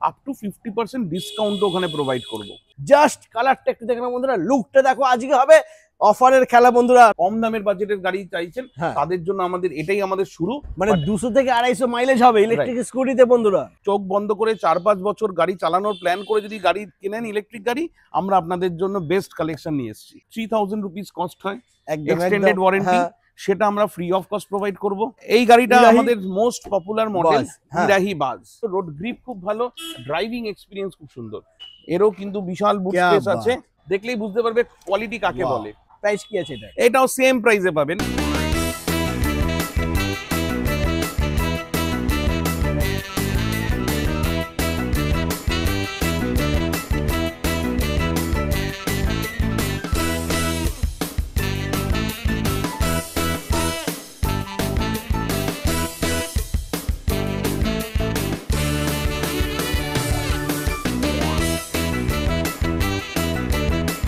Up to 50% discount ওখানে provide করব। Just কালারটা একটু দেখেন বন্ধুরা, লুকটা দেখো, আজকে হবে অফারের খেলা বন্ধুরা। কম দামের বাজেটের গাড়ি চাইছেন তাদের জন্য এটাই আমাদের শুরু, মানে 200 থেকে 250 মাইলেজ হবে ইলেকট্রিক স্কুটিতে বন্ধুরা। চোখ বন্ধ করে 4-5 বছর গাড়ি চালানোর প্ল্যান করে যদি গাড়ি কেনেন ইলেকট্রিক গাড়ি, আমরা আপনাদের জন্য বেস্ট কালেকশন নিয়ে এসেছি। 3000 রুপিস কস্ট হয়, এক্সটেন্ডেড ওয়ারেন্টি, সেটা আমরা ফ্রি অফ কস্ট প্রোভাইড করব। এই গাড়িটা আমাদের মোস্ট পপুলার মডেল ইরাহি বাজ। রোড গ্রিপ খুব ভালো, ড্রাইভিং এক্সপিরিয়েন্স খুব সুন্দর। এরও কিন্তু বিশাল বুট স্পেস আছে, দেখলেই বুঝতে পারবে কোয়ালিটি কাকে বলে। প্রাইস কি আছে এটা? এটাও সেম প্রাইসে পাবেন।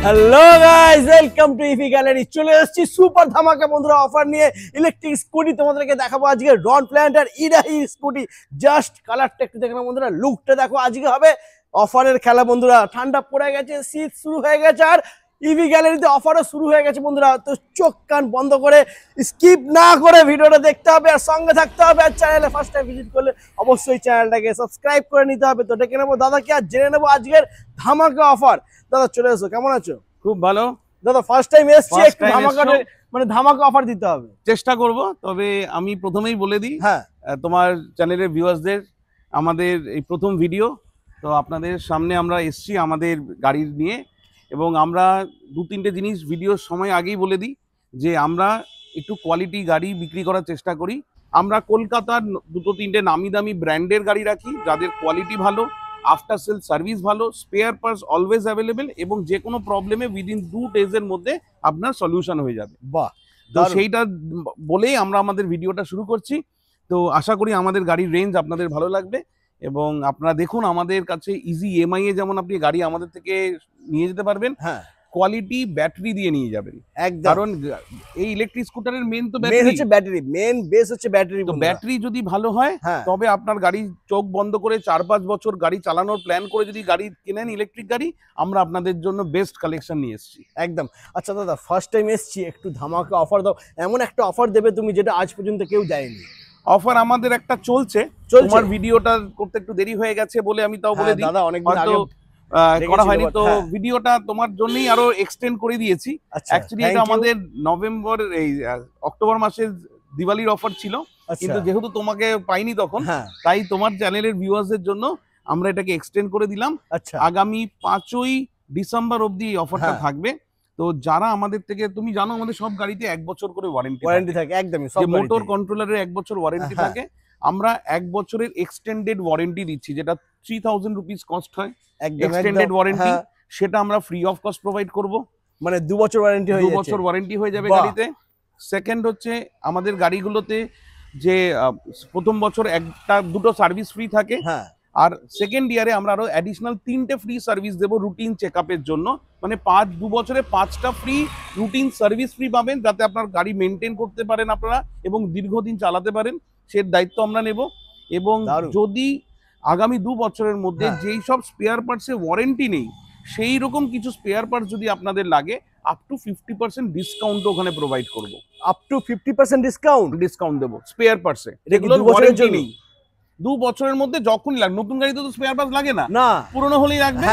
Hello guys, welcome to EV gallery. চলে এসেছি সুপার ধামাকা বন্ধুরা অফার নিয়ে। ইলেকট্রিক স্কুটি তোমাদেরকে দেখাবো আজকে, রন প্ল্যান্টার ইরাহি স্কুটি। জাস্ট কালারটা একটু দেখেন বন্ধুরা, লুকটা দেখো, আজকে হবে অফারের খেলা বন্ধুরা। ঠান্ডা পড়ে গেছে, শীত শুরু হয়ে গেছে, আর ইভি গ্যালারিতে অফারও শুরু হয়ে গেছে বন্ধুরা। তো চোখ কান বন্ধ করে স্কিপ না করে ভিডিওটা দেখতে হবে আর সঙ্গে থাকতে হবে। আর চ্যানেলে ফার্স্ট টাইম ভিজিট করলে অবশ্যই চ্যানেলটাকে সাবস্ক্রাইব করে নিতে হবে। তো ডেকে নেবো দাদাকে আর জেনে নেবো আজকের ধামাকা অফার। দাদা চলে এসো, কেমন আছো? খুব ভালো দাদা, ফার্স্ট টাইম এসেছি, একটু ধামাকাটা মানে ধামাকা অফার দিতে হবে, চেষ্টা করব। তবে আমি প্রথমেই বলে দিই, তোমার চ্যানেলের ভিউয়ার্সদের আমাদের এই প্রথম ভিডিও, তো আপনাদের সামনে আমরা এসেছি আমাদের গাড়ি নিয়ে। এবং আমরা 2-3টে জিনিস ভিডিওর সময় আগেই বলে দিই যে আমরা একটু কোয়ালিটি গাড়ি বিক্রি করার চেষ্টা করি। আমরা কলকাতার 2-3টে নামি দামি ব্র্যান্ডের গাড়ি রাখি, যাদের কোয়ালিটি ভালো, আফটার সেল সার্ভিস ভালো, স্পেয়ার পার্টস অলওয়েজ অ্যাভেলেবেল, এবং যে কোনো প্রবলেমে উইদিন 2 ডেজের মধ্যে আপনার সলিউশন হয়ে যাবে। বাহ, তো সেইটা বলেই আমরা আমাদের ভিডিওটা শুরু করছি। তো আশা করি আমাদের গাড়ির রেঞ্জ আপনাদের ভালো লাগবে, এবং আপনারা দেখুন আমাদের কাছে ইজি ইএমআই এ যেমন আপনি গাড়ি আমাদের থেকে নিয়ে যেতে পারবেন, কোয়ালিটি ব্যাটারি দিয়ে নিয়ে যাবেন। কারণ এই ইলেকট্রিক স্কুটারের মেন তো ব্যাটারি, মেন বেস হচ্ছে ব্যাটারি। তো ব্যাটারি যদি ভালো হয় তবে আপনার গাড়ি চোখ বন্ধ করে 4-5 বছর গাড়ি চালানোর প্ল্যান করে যদি গাড়ি কেনেন ইলেকট্রিক গাড়ি, আমরা আপনাদের জন্য বেস্ট কালেকশন নিয়ে এসেছি। একদম। আচ্ছা দাদা, ফার্স্ট টাইম এসেছি, একটু ধামাকা অফার দাও। এমন একটা অফার দেবে তুমি যেটা আজ পর্যন্ত কেউ দেয়নি। অফার আমাদের একটা চলছে, তোমার ভিডিওটা করতে একটু দেরি হয়ে গেছে বলে আমি তাও বলে দিই, দাদা অনেকদিন আগে করা হয়নি, তো ভিডিওটা তোমার জন্যই আরো এক্সটেন্ড করে দিয়েছি। অ্যাকচুয়ালি এটা আমাদের নভেম্বর এই অক্টোবর মাসের দিওয়ালির অফার ছিল, কিন্তু যেহেতু তোমাকে পাইনি তখন, তাই তোমার চ্যানেলের ভিউয়ার্সদের জন্য আমরা এটাকে এক্সটেন্ড করে দিলাম। আগামী 5ই ডিসেম্বর অবধি এই অফারটা থাকবে। তো যারা আমাদের থেকে, তুমি জানো আমাদের সব গাড়িতে 1 বছর করে ওয়ারেন্টি থাকে, একদমই সব মোটর কন্ট্রোলারের 1 বছর ওয়ারেন্টি থাকে। আমরা 1 বছরের এক্সটেন্ডেড ওয়ারেন্টি দিচ্ছি, যেটা 3000 রুপিস কস্ট হয় এক্সটেন্ডেড ওয়ারেন্টি, সেটা আমরা ফ্রি অফ কস্ট প্রোভাইড করব। মানে 2 বছর ওয়ারেন্টি হয়ে যাবে, 2 বছর ওয়ারেন্টি হয়ে যাবে গাড়িতে। সেকেন্ড হচ্ছে আমাদের গাড়িগুলোতে যে প্রথম বছর 1-2টো সার্ভিস ফ্রি থাকে, আর সেকেন্ড ইয়ারে আমরা আরো অ্যাডিশনাল 3টে ফ্রি সার্ভিস দেবো রুটিন চেকআপের জন্য। মানে 2 বছরে 5টা ফ্রি রুটিন সার্ভিস ফ্রি পাবেন, যাতে আপনার গাড়ি মেনটেন করতে পারেন আপনারা এবং দীর্ঘদিন চালাতে পারেন, সেই দায়িত্ব আমরা নেব। এবং যদি আগামী 2 বছরের মধ্যে যেই সব স্পেয়ার পার্টসে ওয়ারেন্টি নেই, সেই রকম কিছু স্পেয়ার পার্টস যদি আপনাদের লাগে, আপ টু 50% ডিসকাউন্ট ওখানে প্রোভাইড করব। আপ টু 50% ডিসকাউন্ট দেবো স্পেয়ার পার্টসে, যেগুলো ওয়ারেন্টি নেই। 2 বছরের মধ্যে যখনই লাগে, নতুন গাড়িতে তো স্পেয়ার পার্টস লাগে না, পুরনো হলেই লাগবে।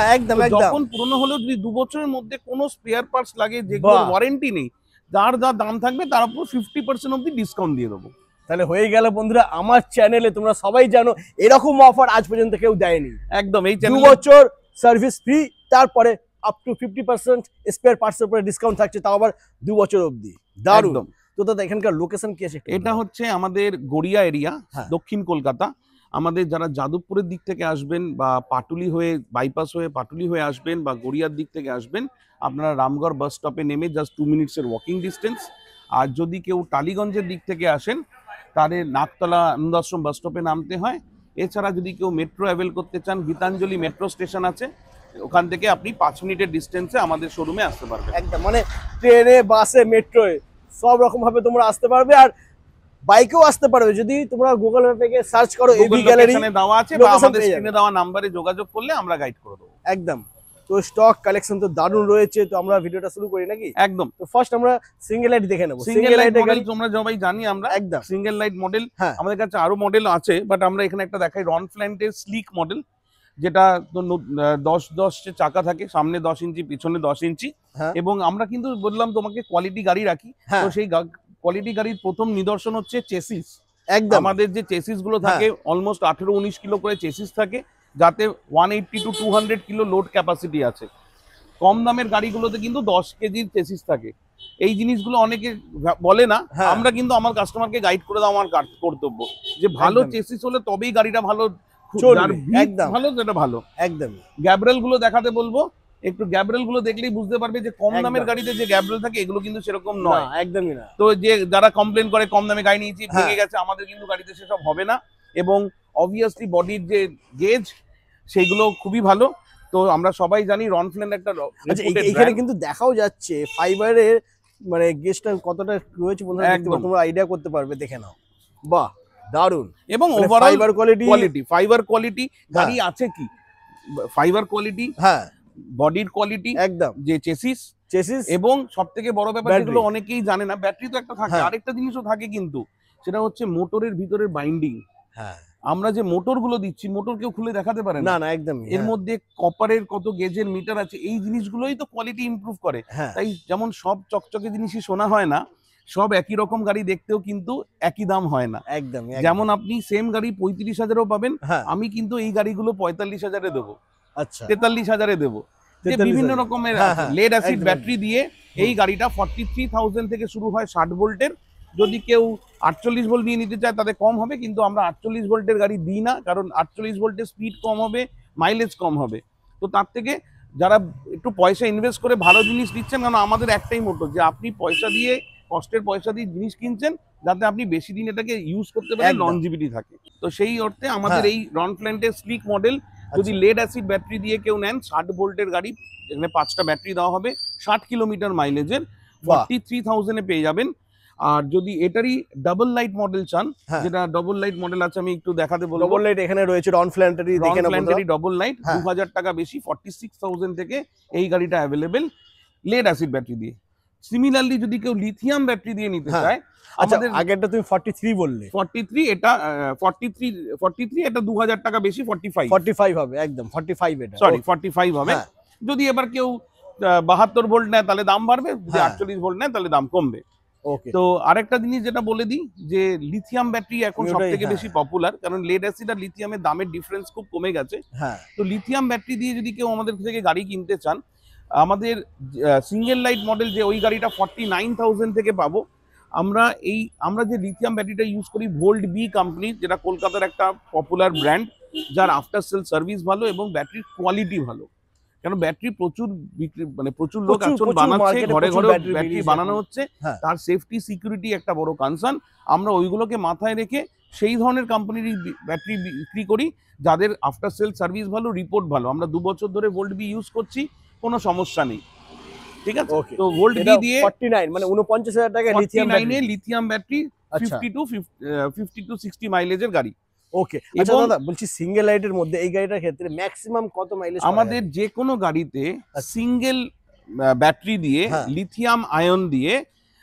যখন পুরনো হলেও যদি 2 বছরের মধ্যে কোনো স্পেয়ার পার্টস লাগে যেগুলো ওয়ারেন্টি নেই, যার যা দাম থাকবে তার উপর 50% অবধি ডিসকাউন্ট দিয়ে দেবো। তাহলে হয়ে গেল বন্ধুরা, আমার চ্যানেলে তোমরা সবাই জানো এরকম অফার আজ পর্যন্ত কেউ দেয়নি। একদম, এই 2 বছর সার্ভিস ফ্রি, তারপরে আপ টু 50% স্পেয়ার পার্টস এর উপরে ডিসকাউন্ট থাকছে, তাও আবার 2 বছর অবধি। দারুণ। তো দাদা এখানকার লোকেশন কি আছে? এটা হচ্ছে আমাদের গড়িয়া এরিয়া, দক্ষিণ কলকাতা। আমাদের যারা যাদবপুরের দিক থেকে আসবেন বা পাটুলি হয়ে বাইপাস হয়ে পাটুলি হয়ে আসবেন বা গড়িয়ার দিক থেকে আসবেন, আপনারা রামগড় বাস স্টপে নেমে জাস্ট 2 মিনিটসের ওয়াকিং ডিস্টেন্স। আর যদি কেউ টালিগঞ্জের দিক থেকে আসেন, তাহলে নাকতলা আনন্দাশ্রম বাস স্টপে নামতে হয়। এছাড়া যদি কেউ মেট্রো অ্যাভেল করতে চান, গীতাঞ্জলি মেট্রো স্টেশন আছে, ওখান থেকে আপনি 5 মিনিটের ডিস্টেন্সে আমাদের শোরুমে আসতে পারবেন। একদম, মানে ট্রেনে, বাসে, মেট্রোয় সব রকম ভাবে তোমরা আসতে পারবে। আর বাইকেও আসতে পারবে যদি তোমরা গুগল ম্যাপে গিয়ে সার্চ করো এভি গ্যালারি, এখানে দেওয়া আছে বা আমাদের স্ক্রিনে দেওয়া নম্বরে যোগাযোগ করলে আমরা গাইড করে দেবো। একদম। তো স্টক কালেকশন তো দারুণ রয়েছে, তো আমরা ভিডিওটা শুরু করি নাকি? একদম। তো ফার্স্ট আমরা সিঙ্গেল লাইট দেখে নেব। সিঙ্গেল লাইট মডেল তোমরা সবাই জানি আমরা, একদম সিঙ্গেল লাইট মডেল হ্যাঁ। আমাদের কাছে আরো মডেল আছে, বাট আমরা এখানে একটা দেখাই রন ফ্ল্যান্টের স্লিক মডেল, যেটা 10 চাকা থাকে, সামনে 10 ইঞ্চি পিছনে 10 ইঞ্চি, এবং আমরা কিন্তু বললাম তোমাকে কোয়ালিটি গাড়ি রাখি, তো সেই কোয়ালিটি গাড়ির প্রথম নিদর্শন হচ্ছে চেসিস। একদম আমাদের যে চেসিস গুলো থাকে অলমোস্ট 18-19 কিলো করে চেসিস থাকে, যাতে 180 to 200 কিলো লোড ক্যাপাসিটি আছে। কম দামের গাড়িগুলোতে কিন্তু 10 কেজির চেসিস থাকে। এই জিনিসগুলো অনেকে বলে না, আমরা কিন্তু আমার কাস্টমারকে গাইড করে দাও, আমার কর্তব্য যে ভালো চেসিস হলে তবেই গাড়িটা ভালো চলবে, একদম ভালো, যেটা ভালো। একদম গ্যাব্রেল গুলো দেখাতে বলবো, একটু গ্যাব্রেল গুলো দেখলেই বুঝতে পারবে যে কম দামের গাড়িতে যে গ্যাব্রেল থাকে এগুলো কিন্তু সেরকম নয়, একদমই না। তো যে যারা কমপ্লেন করে কম দামে গাড়ি নিয়েছি ভেঙে গেছে, আমাদের কিন্তু গাড়িতে সেসব হবে না, এবং অবভিয়াসলি বডির যে গেজ সেগুলো খুবই ভালো। তো আমরা সবাই জানি রনফ্ল্যান্ট একটা, এখানে কিন্তু দেখাও যাচ্ছে ফাইবারের মানে গেজটা কতটা রয়েছে, তোমরা আইডিয়া করতে পারবে, দেখে নাও। বাহ দারুন। এবং ওভারঅল ফাইবার কোয়ালিটি গাড়ি আছে কি, ফাইবার কোয়ালিটি, হ্যাঁ বডির কোয়ালিটি, একদম যে চেসিস এবং সবথেকে বড় ব্যাপার যেগুলো অনেকেই জানে না, ব্যাটারি তো একটা থাকে, আরেকটা জিনিসও থাকে কিন্তু, সেটা হচ্ছে মোটরের ভিতরের বাইন্ডিং। হ্যাঁ আমরা যে মোটর গুলো দিচ্ছি, মোটর কেউ খুলে দেখাতে পারে না, না একদম, এর মধ্যে কপারের কত গেজের মিটার আছে, এই জিনিসগুলোই তো কোয়ালিটি ইমপ্রুভ করে। তাই যেমন সব চকচকে জিনিসই শোনা হয় না, সব একই রকম গাড়ি দেখতেও কিন্তু একই দাম হয় না, একদম। যেমন আপনি সেম গাড়ি 35,000-এও পাবেন, আমি কিন্তু এই গাড়িগুলো 45,000-এ দেবো, আচ্ছা 43,000-এ দেবো। বিভিন্ন রকমের লেড অ্যাসিড ব্যাটারি দিয়ে এই গাড়িটা 43,000 থেকে শুরু হয় 60 ভোল্টের। যদি কেউ 48 ভোল্ট নিয়ে নিতে চায় তাদের কম হবে, কিন্তু আমরা 48 ভোল্টের গাড়ি দিই না, কারণ 48 ভোল্টের স্পিড কম হবে, মাইলেজ কম হবে। তো তার থেকে যারা একটু পয়সা ইনভেস্ট করে ভালো জিনিস দিচ্ছেন, কারণ আমাদের একটাই মোটো যে আপনি পয়সা দিয়ে, কষ্টের পয়সা দিয়ে জিনিস কিনছেন যাতে আপনি বেশি দিন এটাকে ইউজ করতে পারেন, লনজিভিটি থাকে। তো সেই অর্থে আমাদের এই রনফ্ল্যান্টের স্লিক মডেল যদি লেড অ্যাসিড ব্যাটারি দিয়ে কেউ নেন, 60 ভোল্টের গাড়ি, এখানে 5টা ব্যাটারি দেওয়া হবে, 60 কিলোমিটার মাইলেজের, 43,000-এ পেয়ে যাবেন। আর যদি এটারই ডাবল লাইট মডেল চান, যেটা ডাবল লাইট মডেল আছে, আমি একটু দেখাতে বলবো। ডাবল লাইট এখানে রয়েছে রনফ্ল্যান্টেরই, দেখেন রনফ্ল্যান্টেরই ডাবল লাইট 2000 টাকা বেশি, 46,000 থেকে এই গাড়িটা অ্যাভেলেবেল লেড অ্যাসিড ব্যাটারি দিয়ে। সিমিলারলি যদি কেউ লিথিয়াম ব্যাটারি দিয়ে নিতে চায়, আমাদের আগেরটা তুমি 43 বললে, 43 এটা 43 এটা 2000 টাকা বেশি, 45 হবে, একদম 45 এটা, সরি 45 হবে। যদি এবার কেউ 72 ভোল্ট নেয় তাহলে দাম বাড়বে, যদি 48 ভোল্ট নেয় তাহলে দাম কমবে। তো আরেকটা জিনিস যেটা বলে দিই, যে লিথিয়াম ব্যাটারি এখন সবথেকে বেশি পপুলার, কারণ লেড অ্যাসিড আর লিথিয়ামের দামের ডিফারেন্স খুব কমে গেছে। তো লিথিয়াম ব্যাটারি দিয়ে যদি কেউ আমাদের থেকে গাড়ি কিনতে চান, আমাদের সিঙ্গেল লাইট মডেল যে ওই গাড়িটা 49,000 থেকে পাবো। আমরা যে লিথিয়াম ব্যাটারিটা ইউজ করি ভোল্ট বি কোম্পানি, যেটা কলকাতার একটা পপুলার ব্র্যান্ড, যার আফটার সেল সার্ভিস ভালো এবং ব্যাটারির কোয়ালিটি ভালো। কারণ ব্যাটারি প্রচুর বিক্রি, মানে প্রচুর লোক এখন বানাচ্ছে, ঘরে ঘরে ব্যাটারি বানানো হচ্ছে, তার সেফটি সিকিউরিটি একটা বড় কনসার্ন। আমরা ওইগুলোকে মাথায় রেখে সেই ধরনের কোম্পানির ব্যাটারি বিক্রি করি, যাদের আফটার সেল সার্ভিস ভালো, রিপোর্ট ভালো। আমরা 2 বছর ধরে ভোল্ট বি ইউজ করছি, কোনো সমস্যা নেই, ঠিক আছে। তো ভোল্ট বি দিয়ে 49 মানে 49,000 টাকা লিথিয়াম ব্যাটারি, 50 to 60 মাইলেজের গাড়ি। ওকে, আচ্ছা দাদা বলছি, সিঙ্গেল লাইটের মধ্যে এই গাড়িটার ক্ষেত্রে ম্যাক্সিমাম কত মাইলেজ? আমাদের যে কোনো গাড়িতে সিঙ্গেল ব্যাটারি দিয়ে, লিথিয়াম আয়ন দিয়ে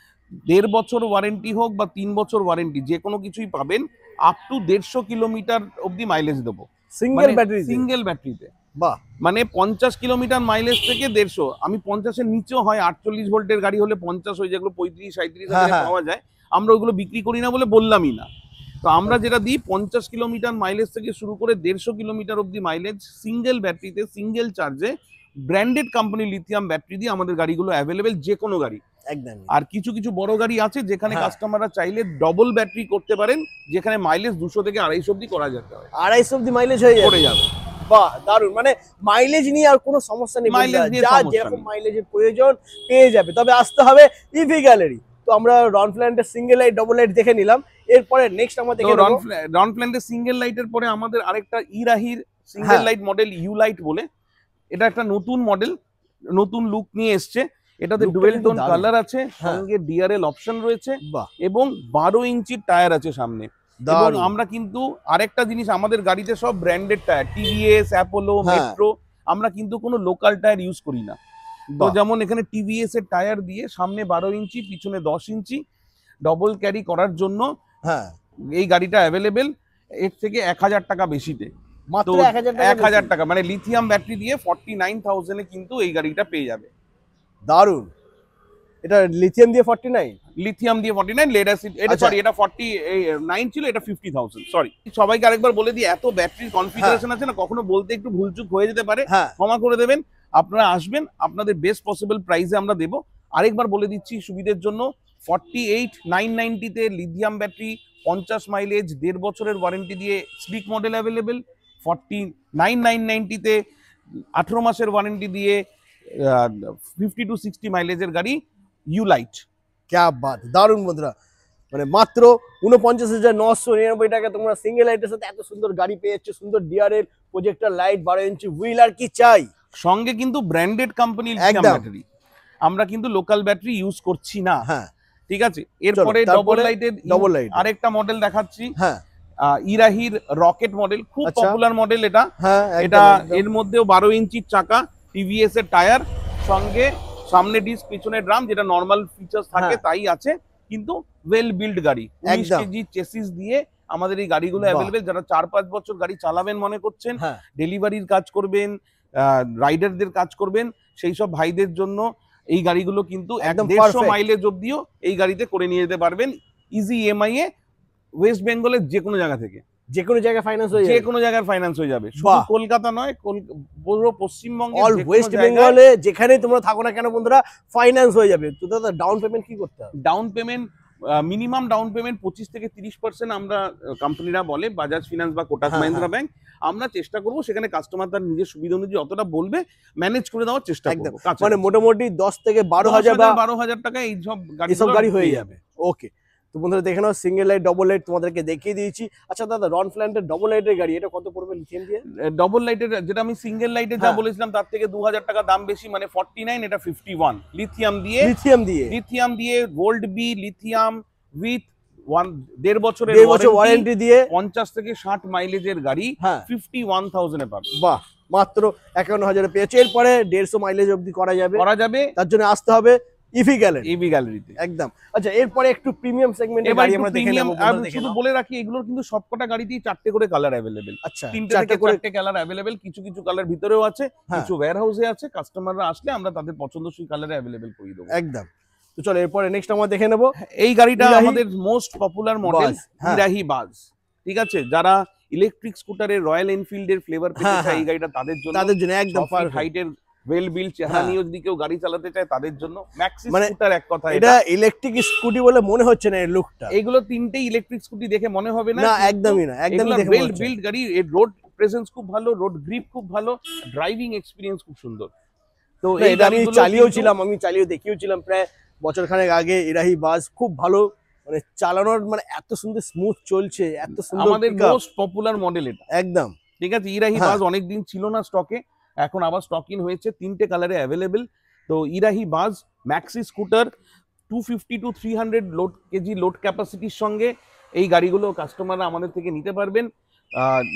1.5 বছর ওয়ারেন্টি হোক বা 3 বছর ওয়ারেন্টি, যে কোনো কিছুই পাবেন, আপ টু 150 কিলোমিটার অবধি মাইলেজ দেবো সিঙ্গেল ব্যাটারিতে। বাহ, মানে 50 কিলোমিটার মাইলেজ থেকে 150। আমি 50-এর নিচেও হয়, 48 ভোল্টের গাড়ি হলে 50 হয়ে, যেগুলো 35-37 হাজারে পাওয়া যায়, আমরা ওগুলো বিক্রি করি না বলে বললামই না। তো আমরা যেটা দিই 50 কিলোমিটার মাইলেজ থেকে শুরু করে 150 কিলোমিটার অবধি মাইলেজ, সিঙ্গেল ব্যাটারিতে, সিঙ্গেল চার্জে, ব্র্যান্ডেড কোম্পানি লিথিয়াম ব্যাটারি দিয়ে আমাদের গাড়িগুলো অ্যাভেলেবেল, যে কোনো গাড়ি। একদম। আর কিছু কিছু বড় গাড়ি আছে যেখানে কাস্টমাররা চাইলে ডবল ব্যাটারি করতে পারেন, যেখানে মাইলেজ 200 থেকে 250 অবধি করা যেতে হয়। 250 অবধি মাইলেজ হয়ে যাবে। বাহ দারুন, মানে মাইলেজ নিয়ে আর কোনো সমস্যা নেই, যা যেরকম মাইলেজের প্রয়োজন পেয়ে যাবে। তবে আসতে হবে ইভি গ্যালারি। তো আমরা রনফ্ল্যান্টের সিঙ্গেল লাইট, ডবল লাইট দেখে নিলাম, এরপরে নেক্সট আমরা দেখে নেব রনফ্ল্যান্টের সিঙ্গেল লাইটের পরে আমাদের আরেকটা ইরাহির single light model U light বলে, এটা একটা নতুন মডেল, নতুন লুক নিয়ে এসছে। এটাতে Lookটা ডুয়েল কিন্তু টোন দারুণ। কালার আছে, হ্যাঁ। সঙ্গে ডিআরএল অপশন রয়েছে বাহ, এবং 12 ইঞ্চির টায়ার আছে সামনে। এবং দারুণ। আমরা কিন্তু আরেকটা জিনিস, আমাদের গাড়িতে সব ব্র্যান্ডেড টায়ার, টিভিএস, অ্যাপোলো, হ্যাঁ। মেট্রো, আমরা কিন্তু কোনো লোকাল টায়ার ইউজ করি না। তো বাহ, যেমন এখানে টিভিএস এর টায়ার দিয়ে সামনে 12 ইঞ্চি, পিছনে 10 ইঞ্চি, ডবল ক্যারি করার জন্য হ্যাঁ, এই গাড়িটা অ্যাভেলেবেল এর থেকে 1000 টাকা বেশিতে। মাত্র তো 1000 টাকা। 1000 টাকা মানে লিথিয়াম ব্যাটারি দিয়ে 49,000 এ কিন্তু এই গাড়িটা পেয়ে যাবে। দারুণ। এটা লিথিয়াম দিয়ে 49? লিথিয়াম দিয়ে 49, লেড অ্যাসিড, এটা আচ্ছা। সরি এটা 49 ছিল, এটা 50,000, সরি। সবাইকে আরেকবার বলে দিই, এত ব্যাটারির কনফিগারেশন আছে না, কখনো বলতে একটু ভুলচুক হয়ে যেতে পারে, হ্যাঁ, ক্ষমা করে দেবেন। আপনারা আসবেন, আপনাদের বেস্ট পসিবল প্রাইসে আমরা দেবো। আরেকবার বলে দিচ্ছি সুবিধের জন্য, 48,990 তে লিথিয়াম ব্যাটারি, 50 মাইলেজ, 1.5 বছরের ওয়ারেন্টি দিয়ে স্লিক মডেল অ্যাভেলেবেল। 49,990 তে 18 মাসের ওয়ারেন্টি দিয়ে 50 to 60 মাইলেজের গাড়ি ইউ লাইট। ক্যা বাত, দারুণ বন্ধুরা। মানে মাত্র 49,999 টাকা তোমরা সিঙ্গেল লাইটের সাথে এত সুন্দর গাড়ি পেয়ে যাচ্ছ, সুন্দর ডিআরএল, প্রজেক্টর লাইট, 12 ইঞ্চি হুইল, আর কি চাই। সঙ্গে কিন্তু ব্র্যান্ডেড কোম্পানি লিথিয়াম একদম। ব্যাটারি, আমরা কিন্তু লোকাল ব্যাটারি ইউজ করছি না। হ্যাঁ, ঠিক আছে, এরপরে তারপরে ডবল লাইটের double light। আরেকটা মডেল দেখাচ্ছি, হ্যাঁ, ইরাহির রকেট মডেল, খুব আচ্ছা। পপুলার মডেল এটা। হ্যাঁ, এটা একদম। এর মধ্যেও 12 ইঞ্চির চাকা, টিভিএস এর টায়ার, সঙ্গে সামনে ডিস্ক, পিছনে ড্রাম, যেটা নর্মাল ফিচার্স থাকে হ্যাঁ। তাই আছে, কিন্তু ওয়েল বিল্ড গাড়ি। 19 একদম। কেজি চেসিস দিয়ে আমাদের এই গাড়িগুলো বাহ। অ্যাভেলেবেল। যারা 4-5 বছর গাড়ি চালাবেন মনে করছেন, হ্যাঁ, ডেলিভারির কাজ করবেন, রাইডারদের কাজ করবেন, সেই সব ভাইদের জন্য এই গাড়িগুলো কিন্তু একদম 150 perfect। মাইলেজ অব্দিও এই গাড়িতে করে নিয়ে যেতে পারবেন ইজি ইএমআই এ, ওয়েস্ট বেঙ্গলের যে কোনো জায়গা থেকে, যে কোনো জায়গায় ফাইন্যান্স হয়ে যে যাবে। কোনো জায়গার ফাইন্যান্স হয়ে যাবে। শুধু বাহ। কলকাতা নয়, পুরো পশ্চিমবঙ্গের অল যে কোনো ওয়েস্ট জায়গায়। বেঙ্গলে যেখানেই তোমরা থাকো না কেন বন্ধুরা, ফাইন্যান্স হয়ে যাবে। তো দাদা ডাউন পেমেন্ট কি করতে হবে? Down payment, minimum down payment 25 থেকে 30% আমরা কোম্পানিরা বলে, বাজাজ ফিনান্স বা কোটাক হ্যাঁ, মাহিন্দ্রা ব্যাংক। আমরা চেষ্টা করব সেখানে কাস্টমার তার নিজের সুবিধা অনুযায়ী যতটা বলবে ম্যানেজ করে দেওয়ার চেষ্টা একদম। করব। মানে মোটামুটি 10 থেকে 12,000 বা 12,000 টাকা এইসব এসব গাড়ি হয়ে যাবে। ওকে, তো বন্ধুরা দেখে নাও, সিঙ্গেল লাইট, ডবল লাইট তোমাদেরকে দেখিয়ে দিয়েছি। আচ্ছা দাদা, রন ফ্ল্যান্টের ডবল লাইটের গাড়ি, এটা কত পড়বে লিথিয়াম দিয়ে? ডবল লাইটের, যেটা আমি সিঙ্গেল লাইটে যা হ্যাঁ। বলেছিলাম তার থেকে 2000 টাকা দাম বেশি, মানে 49, এটা 51 লিথিয়াম দিয়ে। লিথিয়াম দিয়ে গোল্ড বি লিথিয়াম উইথ 1.5 বছরের 1.5 বছর ওয়ারেন্টি দিয়ে 50 থেকে 60 মাইলেজের গাড়ি হ্যাঁ 51,000 এ পাবে। বাহ, মাত্র 51,000 পেয়েছে। এরপরে 150 মাইলেজ অবধি করা যাবে। তার জন্য আসতে হবে ইভি গ্যালারি। ইভি গ্যালারিতে একদম। আচ্ছা, এরপরে একটু প্রিমিয়াম সেগমেন্টের গাড়ি আমরা দেখে নেব। শুধু বলে রাখি, এগুলোর কিন্তু সবকটা গাড়িতেই 4টে করে কালার অ্যাভেলেবেল। আচ্ছা, 3টে থেকে 4টে কালার অ্যাভেলেবেল। কিছু কিছু কালার ভিতরেও আছে, হ্যাঁ। কিছু ওয়্যার হাউসে আছে। কাস্টমাররা আসলে আমরা তাদের পছন্দসই কালারে অ্যাভেলেবেল করে দেবো। একদম। তো চলো এরপরে নেক্সট আমরা দেখে নেব এই গাড়িটা ইরাহি আমাদের মোস্ট পপুলার মডেল, বাজ, হ্যাঁ। ইরাহি বাজ। ঠিক আছে, যারা ইলেকট্রিক স্কুটারের রয়্যাল এনফিল্ডের ফ্লেভার পেতে হ্যাঁ, চায়, হ্যাঁ। এই গাড়িটা তাদের জন্য। তাদের জন্য একদম পারফেক্ট। হাইটের ওয়েল বিল্ড চেহারা হ্যাঁ। নিয়ে যদি কেউ গাড়ি চালাতে চায় তাদের জন্য ম্যাক্সি মানে স্কুটার এক কথা। এটা ইলেকট্রিক স্কুটি বলে মনে হচ্ছে না এর লুকটা। এগুলো তিনটেই ইলেকট্রিক স্কুটি দেখে মনে হবে না, না একদমই না, একদমই দেখে ওয়েল মনে হচ্ছে। বিল্ড গাড়ি। এর রোড প্রেজেন্স খুব ভালো, রোড গ্রিপ খুব ভালো, ড্রাইভিং এক্সপিরিয়েন্স খুব সুন্দর। তো না, এটা আমি গাড়িগুলো চালিয়েও কিন্তু- ছিলাম, আমি চালিয়ে দেখিয়েও ছিলাম প্রায় বছরখানেক আগে। ইরাহি বাজ খুব ভালো, মানে চালানোর মানে এত সুন্দর স্মুথ চলছে, এত সুন্দর আমাদের pickup। মোস্ট পপুলার মডেল এটা। একদম। ঠিক আছে, ইরাহি হ্যাঁ। বাজ অনেকদিন ছিল না স্টকে, এখন আবার স্টক ইন হয়েছে, 3টে কালারে অ্যাভেলেবেল। তো Eraahi Baaz maxi scooter 250 to 300 KG load ক্যাপাসিটির সঙ্গে এই গাড়িগুলো কাস্টমাররা আমাদের থেকে নিতে পারবেন।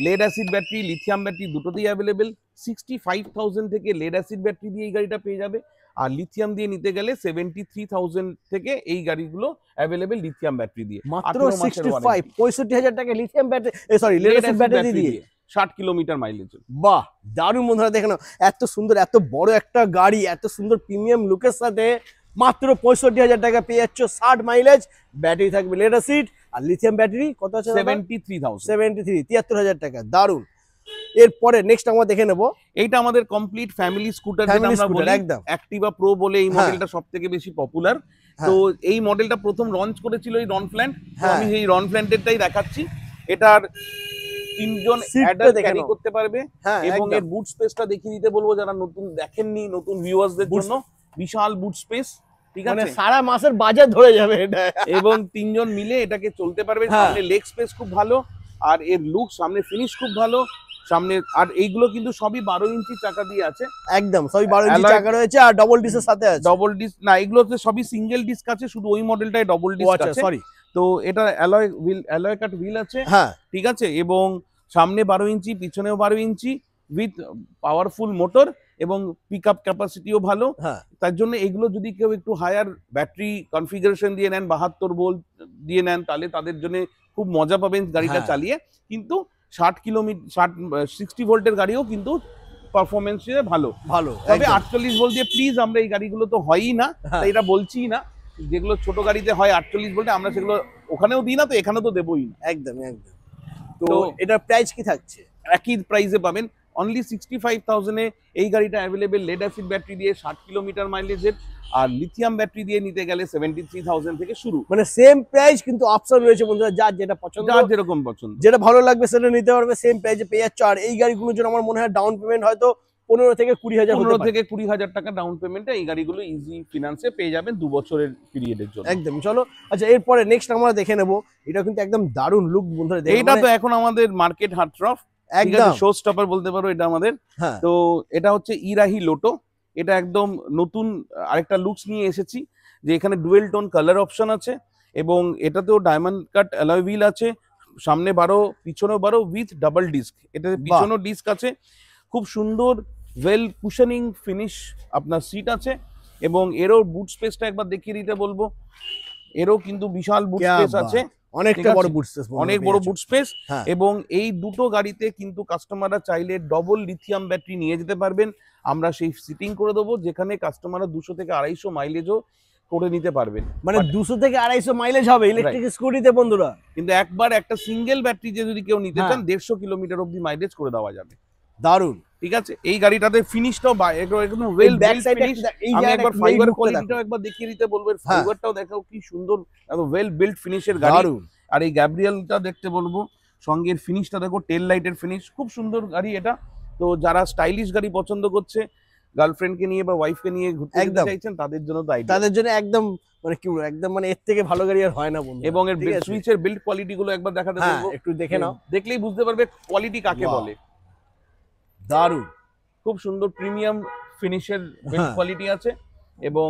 Lead acid battery, lithium battery দুটোতেই অ্যাভেলেবেল। 65,000 থেকে লেড অ্যাসিড ব্যাটারি দিয়ে এই গাড়িটা পেয়ে যাবে, আর লিথিয়াম দিয়ে নিতে গেলে 73,000 থেকে এই গাড়িগুলো অ্যাভেলেবেল লিথিয়াম ব্যাটারি দিয়ে। মাত্র 18 মাসের 65,000 টাকা lithium battery, sorry lead acid battery দিয়ে 60 কিলোমিটার মাইলেজ। বাহ, দারুণ বন্ধুরা দেখে নাও, এত সুন্দর, এত বড় একটা গাড়ি, এত সুন্দর প্রিমিয়াম লুকের সাথে মাত্র 65,000 টাকা পেয়ে যাচ্ছ। 60 মাইলেজ, ব্যাটারি থাকবে লেড অ্যাসিড, আর লিথিয়াম ব্যাটারি কত আছে? 73,000। 73 টাকা। দারুণ। এরপরে নেক্সট আমরা দেখে নেব, এইটা আমাদের কমপ্লিট ফ্যামিলি স্কুটার, যেটা Family আমরা scooter, বলি একদম। অ্যাক্টিভা প্রো বলে এই হ্যাঁ। মডেলটা সবথেকে বেশি পপুলার। তো এই মডেলটা প্রথম লঞ্চ করেছিল এই রন ফ্ল্যান্ট। হ্যাঁ। আমি এই রন ফ্ল্যান্টেরটাই দেখাচ্ছি। এটার 3জন Seat টা অ্যাডাল্ট দেখে ক্যারি নাও। করতে পারবে, হ্যাঁ এবং একদম। এর বুট স্পেসটা দেখিয়ে দিতে বলবো যারা নতুন দেখেননি, নতুন ভিউয়ার্সদের Boot জন্য বিশাল বুট স্পেস। ঠিক মানে আছে, সারা মাসের বাজার ধরে যাবে এটা। এবং 3জন মিলে এটাকে চলতে পারবে। হ্যাঁ। সামনে লেগ স্পেস খুব ভালো, আর এর লুক, সামনে ফিনিশ খুব ভালো, সামনে, আর এইগুলো কিন্তু সবই 12 ইঞ্চি চাকা দিয়ে আছে, একদম সবই 12 ইঞ্চি চাকা রয়েছে আর ডবল ডিসের সাথে আছে। ডবল ডিস্ক না, এগুলোতে সবই সিঙ্গেল ডিস্ক আছে, শুধু ওই মডেলটায় ডবল ডিস্ক আছে। সরি, তো এটা অ্যালয় কাট হুইল আছে, হ্যাঁ ঠিক আছে, এবং সামনে 12 ইঞ্চি, পিছনেও 12 ইঞ্চি, উইথ পাওয়ারফুল মোটর এবং পিকআপ ক্যাপাসিটিও ভালো। হ্যাঁ তার জন্য এগুলো যদি কেউ একটু হায়ার ব্যাটারি কনফিগারেশন দিয়ে নেন, 72 ভোল্ট দিয়ে নেন, তাহলে তাদের জন্য খুব মজা পাবেন গাড়িটা চালিয়ে। কিন্তু 60 ভোল্টের গাড়িও কিন্তু পারফরমেন্স ভালো ভালো, তবে 48 ভোল্ট দিয়ে প্লিজ, আমরা এই গাড়িগুলো তো হয়ই না, তাই এটা বলছি না। যেগুলো ছোট গাড়িতে হয় 48 ভোল্টে, আমরা সেগুলো ওখানেও দিই না, তো এখানেও তো দেবই না। একদম একদম। তো এটার প্রাইস কি থাকছে? একই প্রাইসে পাবেন, অনলি 65,000 এ এই গাড়িটা অ্যাভেলেবেল। লেড অ্যাসিড ব্যাটারি দিয়ে 60 কিলোমিটার মাইলেজের, আর লিথিয়াম ব্যাটারি দিয়ে নিতে গেলে 73,000 থেকে শুরু। মানে সেম প্রাইস, কিন্তু অপশন রয়েছে বন্ধুরা, যার যেটা পছন্দ, যার যেরকম পছন্দ, যেটা ভালো লাগবে সেটা নিতে পারবে, সেম প্রাইসে পেয়ে যাচ্ছে। আর এই গাড়িগুলোর জন্য আমার মনে হয় ডাউন পেমেন্ট হয়তো 15 থেকে 20,000 15 থেকে 20,000 টাকা ডাউন পেমেন্টে এই গাড়িগুলো ইজি ফিনান্সে পেয়ে যাবেন 2 বছরের পিরিয়ডের জন্য। একদম। চলো আচ্ছা, এরপরে নেক্সট আমরা দেখে নেব, এটা কিন্তু একদম দারুণ লুক বন্ধুরা। এইটা তো এখন আমাদের মার্কেট হার্টরফ, একদম শো স্টপার বলতে পারো এটা আমাদের। তো এটা হচ্ছে ইরাহি লোটো, এটা একদম নতুন আরেকটা লুকস নিয়ে এসেছি, যে এখানে ডুয়েল টোন কালার অপশন আছে, এবং এটাতেও ডায়মন্ড কাট অ্যালয় হুইল আছে, সামনে 12 পিছনেও 12 উইথ ডাবল ডিস্ক, এটাতে পিছনেও ডিস্ক আছে, খুব সুন্দর ওয়েল কুশনিং ফিনিশ আপনার সিট আছে, এবং এরও বুট স্পেসটা একবার দেখিয়ে দিতে বলবো। এরও কিন্তু বিশাল বুট স্পেস আছে, অনেকটা বড় বুট স্পেস, অনেক বড় বুট স্পেস। এবং এই দুটো গাড়িতে কিন্তু কাস্টমাররা চাইলে ডবল লিথিয়াম ব্যাটারি নিয়ে যেতে পারবেন, আমরা সেই সিটিং করে দেবো, যেখানে কাস্টমাররা 200 থেকে 250 মাইলেজও করে নিতে পারবেন। মানে 200 থেকে 250 মাইলেজ হবে ইলেকট্রিক স্কুটিতে বন্ধুরা। কিন্তু একবার একটা সিঙ্গেল ব্যাটারি যে যদি কেউ নিতে চান 150 কিলোমিটার অবধি মাইলেজ করে দেওয়া যাবে। দারুন, ঠিক আছে। এই গাড়িটাতে ফিনিশটাও একদম ওয়েল বিল্ট ফিনিশ। আমি একবার ফাইবার কোয়ালিটিটাও একবার দেখিয়ে দিতে বলবো, ফাইবারটাও দেখাও কি সুন্দর, একদম ওয়েল বিল্ট ফিনিশের গাড়ি। আর এই গ্যাব্রিয়েলটা দেখতে বলবো, সঙ্গের ফিনিশটা দেখো, টেল লাইটের ফিনিশ, খুব সুন্দর গাড়ি এটা। তো যারা স্টাইলিশ গাড়ি পছন্দ করছে, গার্লফ্রেন্ডকে নিয়ে বা ওয়াইফকে নিয়ে ঘুরতে যেতে চাইছেন, তাদের জন্য তো আইডিয়া, তাদের জন্য একদম মানে কি একদম মানে এর থেকে ভালো গাড়ি আর হয় না বন্ধু। এবং এর সুইচের বিল্ড কোয়ালিটি গুলো একবার দেখাতে বলবো, একটু দেখে নাও, দেখলেই বুঝতে পারবে কোয়ালিটি কাকে বলে। দারুন, খুব সুন্দর প্রিমিয়াম ফিনিশের বিল্ড কোয়ালিটি আছে, এবং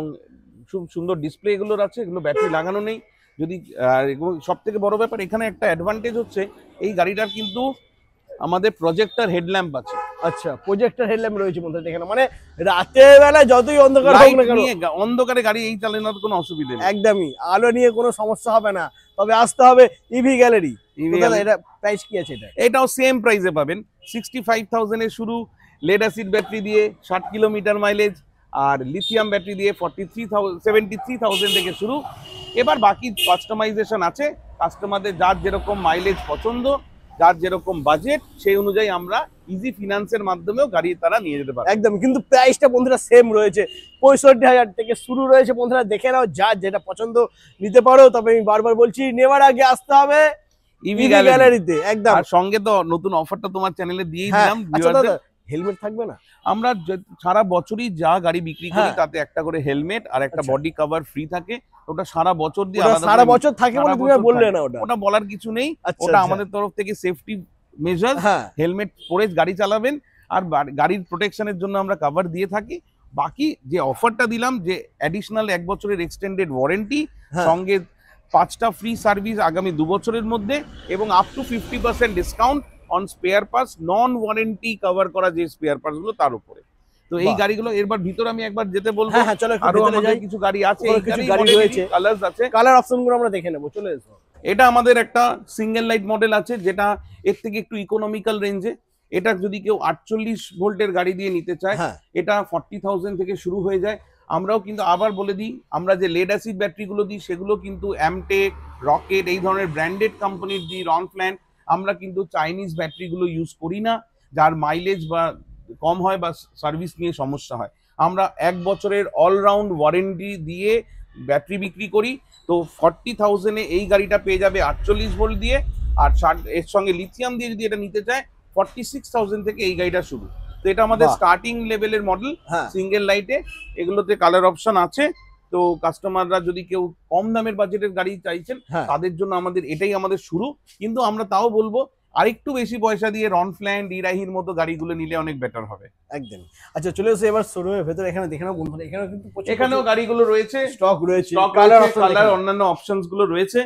খুব সুন্দর ডিসপ্লে এগুলোর আছে, এগুলো ব্যাটারি লাগানো নেই। যদি সব থেকে বড় ব্যাপার, এখানে একটা অ্যাডভান্টেজ হচ্ছে এই গাড়িটার কিন্তু আমাদের প্রজেক্টর হেডল্যাম্প আছে। আচ্ছা, প্রজেক্টর হেডল্যাম্প রয়েছে বন্ধুরা, দেখেন মানে রাতের বেলা যতই অন্ধকার হোক না কেন, অন্ধকারে গাড়ি এই চালানোর কোনো অসুবিধা নেই, একদমই আলো নিয়ে কোনো সমস্যা হবে না। তবে আসতে হবে ইভি গ্যালারি। এটা প্রাইস কি আছে? এটাও সেম প্রাইসে পাবেন, 65,000 এর শুরু, লেড অ্যাসিড ব্যাটারি দিয়ে 60 কিলোমিটার মাইলেজ, আর লিথিয়াম ব্যাটারি দিয়ে 73,000 থেকে শুরু। এবার বাকি কাস্টমাইজেশন আছে, কাস্টমারদের যার যেরকম মাইলেজ পছন্দ, যার যেরকম বাজেট, সেই অনুযায়ী আমরা ইজি ফিনান্সের মাধ্যমেও গাড়ি তারা নিয়ে যেতে পারে। একদম, কিন্তু প্রাইসটা বন্ধুরা সেম রয়েছে, 65,000 থেকে শুরু রয়েছে বন্ধুরা। দেখে নাও, যার যেটা পছন্দ নিতে পারো। তবে আমি বারবার বলছি, নেওয়ার আগে আসতে হবে ইভি গ্যালারিতে। একদম, আর সঙ্গে তো নতুন অফারটা তোমার চ্যানেলে দিয়েই দিলাম। হেলমেট থাকবে না? আমরা সারা বছরই যা গাড়ি বিক্রি করি তাতে একটা করে হেলমেট আর একটা বডি কভার ফ্রি থাকে, ওটা সারা বছর দিয়ে আলাদা সারা বছর থাকে বলে তুমি বললে না, ওটা বলার কিছু নেই, ওটা আমাদের তরফ থেকে সেফটি মেজার। হেলমেট পরে গাড়ি চালাবেন, আর গাড়ির প্রোটেকশনের জন্য আমরা কভার দিয়ে থাকি। বাকি যে অফারটা দিলাম, যে অ্যাডিশনাল 1 বছরের এক্সটেন্ডেড ওয়ারেন্টি, সঙ্গে 5টা ফ্রি সার্ভিস আগামী 2 বছরের মধ্যে, এবং up to 50% discount on spare parts, non warranty cover করা যে স্পেয়ার পার্টস গুলো তার উপরে। তো এই গাড়িগুলো এরবার ভিতরে আমি একবার যেতে বলবো। আরো আমাদের কিছু গাড়ি আছে, কিছু গাড়ি রয়েছে, কালারস আছে, কালার অপশন গুলো আমরা দেখে নেবো। চলে এসো। এটা আমাদের একটা সিঙ্গেল লাইট মডেল আছে, যেটা এর থেকে একটু ইকোনমিক্যাল রেঞ্জে। এটা যদি কেউ 48 ভোল্টের গাড়ি দিয়ে নিতে চায়, এটা 40,000 থেকে শুরু হয়ে যায়। আমরাও কিন্তু আবার বলে দিই, আমরা যে লেড অ্যাসিড ব্যাটারি গুলো দিই, সেগুলো কিন্তু অ্যামটেক, রকেট এই ধরনের ব্র্যান্ডেড কোম্পানির দিই, রনফ্ল্যান। আমরা কিন্তু চাইনিজ ব্যাটারি গুলো ইউজ করি না, যার মাইলেজ বা কম হয় বা সার্ভিস নিয়ে সমস্যা হয়। আমরা 1 বছরের অলরাউন্ড ওয়ারেন্টি দিয়ে ব্যাটারি বিক্রি করি। তো 40,000 এ এই গাড়িটা পেয়ে যাবে 48 ভোল্ট দিয়ে, আর এর সঙ্গে লিথিয়াম দিয়ে যদি এটা নিতে চায় 46,000 থেকে এই গাড়িটা শুরু। তো এটা আমাদের স্টার্টিং লেভেলের মডেল, সিঙ্গেল লাইটে। এগুলোতে কালার অপশন আছে। তো কাস্টমাররা যদি কেউ কম দামের বাজেটের গাড়ি চাইছেন, তাদের জন্য আমাদের এটাই আমাদের শুরু। কিন্তু আমরা তাও বলবো, আরেকটু বেশি পয়সা দিয়ে রনফ্ল্যান্ড ইরাহির মতো গাড়িগুলো নিলে অনেক বেটার হবে। একদম। আচ্ছা চলে এসে এবার শোরুমের ভেতরে, এখানে দেখে নাও বন্ধুরা, এখানেও কিন্তু এখানেও গাড়িগুলো রয়েছে, স্টক রয়েছে, কালার অন্যান্য অপশনস গুলো রয়েছে।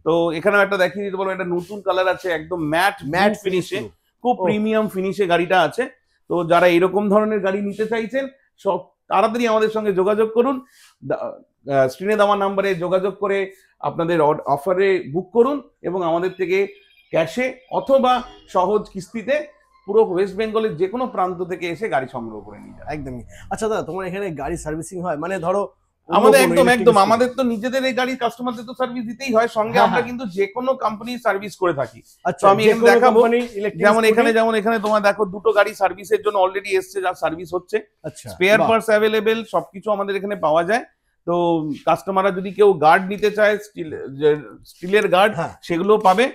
তো এখানেও একটা দেখিয়ে দিতে বলবো, একটা নতুন কালার আছে, একদম ম্যাট ফিনিশে, খুব প্রিমিয়াম ফিনিশে গাড়িটা আছে। তো যারা এরকম ধরনের গাড়ি নিতে চাইছেন সব তাড়াতাড়ি আমাদের সঙ্গে যোগাযোগ করুন, স্ক্রিনে দেওয়া নাম্বারে যোগাযোগ করে আপনাদের অফারে বুক করুন এবং আমাদের থেকে ক্যাশে অথবা সহজ কিস্তিতে পুরো ওয়েস্ট বেঙ্গলের যে কোনো প্রান্ত থেকে এসে গাড়ি সংগ্রহ করে নিয়ে যায়। একদমই। আচ্ছা দাদা, তোমার এখানে গাড়ি সার্ভিসিং হয়? মানে ধরো আমাদের একদম আমাদের তো নিজেদের এই গাড়ির কাস্টমারদের তো সার্ভিস দিতেই হয়, সঙ্গে আমরা কিন্তু যে কোনো কোম্পানির সার্ভিস করে থাকি। আচ্ছা আমি এখানে দেখাবো, যেমন এখানে তোমার দেখো দুটো গাড়ি সার্ভিসের জন্য অলরেডি এসছে, যার সার্ভিস হচ্ছে। আচ্ছা, স্পেয়ার পার্টস অ্যাভেলেবেল, সবকিছু আমাদের এখানে পাওয়া যায়। তো কাস্টমাররা যদি কেউ গার্ড নিতে চায়, স্টিলের গার্ড, সেগুলো পাবে।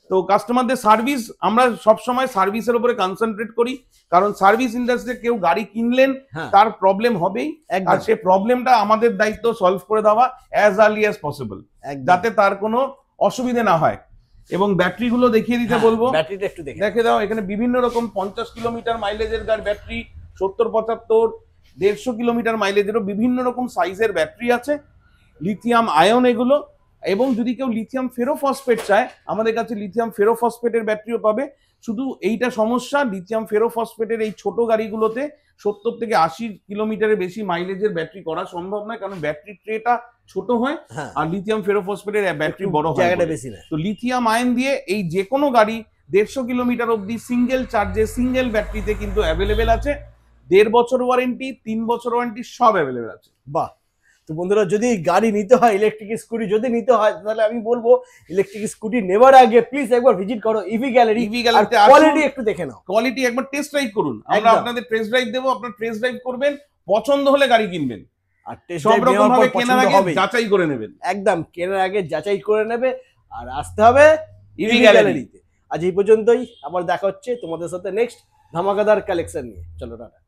তো কাস্টমারদের সার্ভিস, আমরা সবসময় সার্ভিসের উপরে কনসেন্ট্রেট করি, কারণ সার্ভিস ইন্ডাস্ট্রিতে কেউ গাড়ি কিনলেন তার প্রবলেম হবেই, আর সেই প্রবলেমটা আমাদের দায়িত্ব সলভ করে দেওয়া অ্যাজ আর্লি অ্যাজ পসিবল, যাতে তার কোনো অসুবিধা না হয়। এবং ব্যাটারি গুলো দেখিয়ে দিতে বলবো, ব্যাটারিটা একটু দেখে দাও। এখানে বিভিন্ন রকম 50 কিলোমিটার মাইলেজের ব্যাটারি, 70, 75, 150 কিলোমিটার মাইলেজেরও বিভিন্ন রকম সাইজের ব্যাটারি আছে, লিথিয়াম আয়ন এগুলো। এবং যদি কেউ লিথিয়াম ফেরোফসফেট চায়, আমাদের কাছে লিথিয়াম ফেরোফসফেটের ব্যাটারিও পাবে। শুধু এইটা সমস্যা, লিথিয়াম ফেরোফসফেটের এই ছোট গাড়িগুলোতে 70 থেকে 80 কিলোমিটারের বেশি মাইলেজের ব্যাটারি করা সম্ভব নয়, কারণ ব্যাটারি ট্রেটা ছোট হয় আর লিথিয়াম ফেরোফসফেটের ব্যাটারি বড় হয়, জায়গাটা বেশি না। তো লিথিয়াম আয়ন দিয়ে এই যে কোনো গাড়ি 150 কিলোমিটার অবধি সিঙ্গেল চার্জে সিঙ্গেল ব্যাটারিতে কিন্তু অ্যাভেলেবেল আছে। 1.5 বছর ওয়ারেন্টি, 3 বছর ওয়ারেন্টি সব অ্যাভেলেবেল আছে। বাহ। তো বন্ধুরা, যদি গাড়ি নিতে হয়, ইলেকট্রিক স্কুটি যদি নিতে হয়, তাহলে আমি বলবো ইলেকট্রিক স্কুটি নেবার আগে প্লিজ একবার ভিজিট করো ইভি গ্যালারি। কোয়ালিটি একটু দেখে নাও, কোয়ালিটি একবার টেস্ট ড্রাইভ করুন। আমরা আপনাদের টেস্ট ড্রাইভ দেবো, আপনারা টেস্ট ড্রাইভ করবেন, পছন্দ হলে গাড়ি কিনবেন। আর সব রকম ভাবে কেনার আগে যাচাই করে নেবেন, একদম কেনার আগে যাচাই করে নেবে, আর আসতে হবে ইভি গ্যালারিতে। আজ এই পর্যন্তই, আবার দেখা হচ্ছে তোমাদের সাথে নেক্সট ধামাকাদার কালেকশন নিয়ে। চলো টাটা।